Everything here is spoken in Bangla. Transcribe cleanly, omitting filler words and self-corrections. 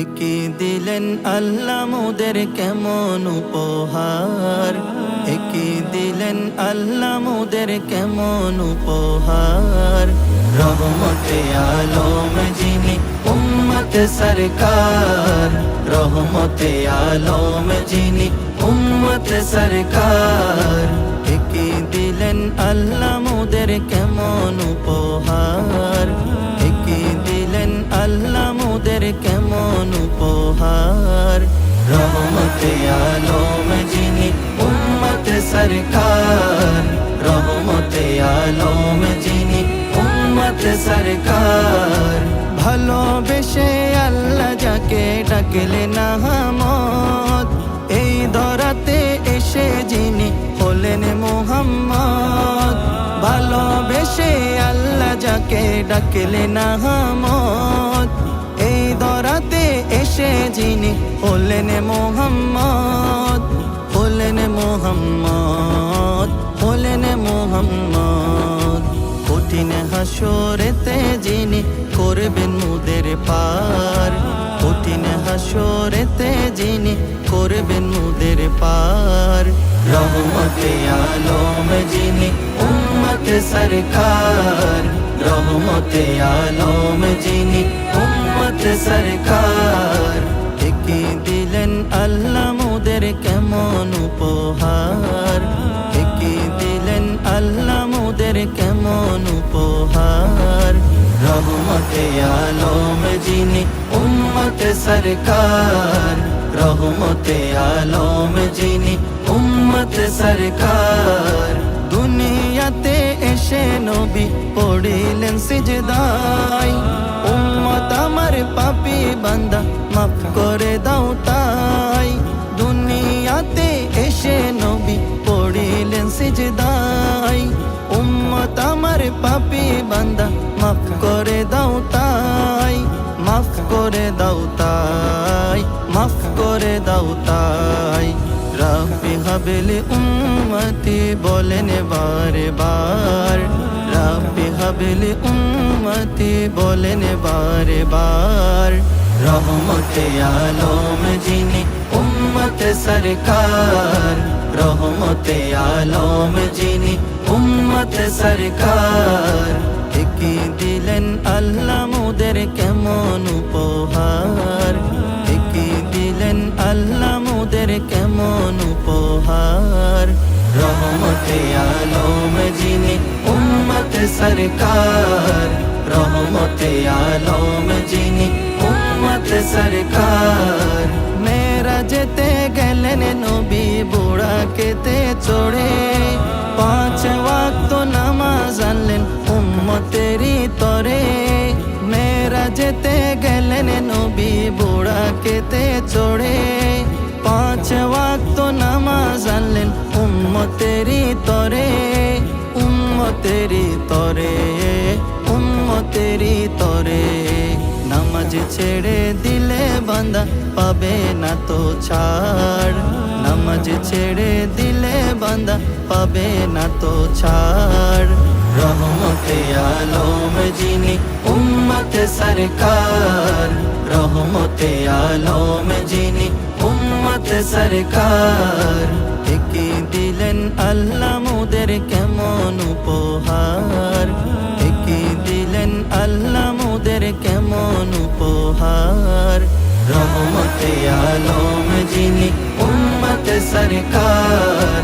একে দিলেন আল্লাহ মোদের কেমন উপহার, একে দিলেন আল্লাহ মোদের কেমন উপহার। রহমতে আলম যিনি উম্মত সরকার, রহমতে আলম যিনি উম্মত সরকার। একে দিলেন আল্লাহ মোদের কেমন উপহার, একে দিলেন আল্লাহ মোদের কেমন উপহার। রহমতে আলম যিনি উম্মত সরকার, রহমতে আলম যিনি উম্মত সরকার। ভালোবেসে আল্লাহ যাকে ডাকলেন আহমদ, এই ধরাতে এসে যিনি হলেন মুহাম্মদ। ভালোবেসে আল্লাহ যাকে ডাকলেন আহমদ, এই ধরাতে এসে যিনি হলেন মুহাম্মদ, হলেন মুহাম্মদ, হলেন মুহাম্মদ। কঠিন হাসরেতে যিনি করবেন মুদের পার, কঠিন হাসরেতে যিনি করবেন মুদের পার। রহমতে আলম যিনি উম্মত সরকার, রহমতে আলম যিনি উম্মত সরকার। একে দিলেন আল্লাহ মোদের কেমন উপহার, একে দিলেন আল্লাহ মোদের কেমন উপহার। রহমতে আলম যিনি উম্মত সরকার, রহমতে আলম যিনি উম্মত সরকার। দুনিয়াতে এসে নবী পড়িলেন সিজদায়, উম্মত আমার পাপী বান্দা মাফ করে দাও তাই। দুনিয়াতে এসে নবী পড়িলেন সিজদায়, উম্মত আমার পাপী বান্দা মাফ করে দাও তাই, মাফ করে দাও তাই, মাফ করে দাও তাই। রব্বি হাবলি উম্মতি বলেন বারে বার, রব্বি হাবলি উম্মতি বলেন বারে বার। রহমতে আলম যিনি উম্মত সরকার, রহমতে আলম যিনি উম্মত সরকার। একে দিলেন আল্লাহ মোদের কেমন উপহার, একে দিলেন আল্লাহ মোদের কেমন উপহার। রহমতে আলম যিনি উম্মত সরকার, রহমতে আলম যিনি উম্মত সরকার। মেরাজেতে গেলেন নবী বুড়াকেতে চড়ে, 5 ওয়াক্ত নামাজ আনলেন উম্মতেরই তরে। মেরাজেতে গেলেন নবী বুড়াকেতে চড়ে, 5 ওয়াক্ত নামাজ আনলেন উম্মতেরই তরে, উম্মতেরই তরে, উম্মতেরই তরে। নামাজ ছেড়ে দিলে বান্দা পাবে না তো ছাড়, নামাজ ছেড়ে দিলে বান্দা পাবে না তো ছাড়। রহমতে আলম যিনি উম্মত সরকার, রহমতে আলম যিনি উম্মত সরকার। একে দিলেন আল্লাহ মোদের কেমন উপহার, একে দিলেন আল্লাহ মোদের কেমন উপহার। রহমতে আলম যিনি উম্মত সরকার,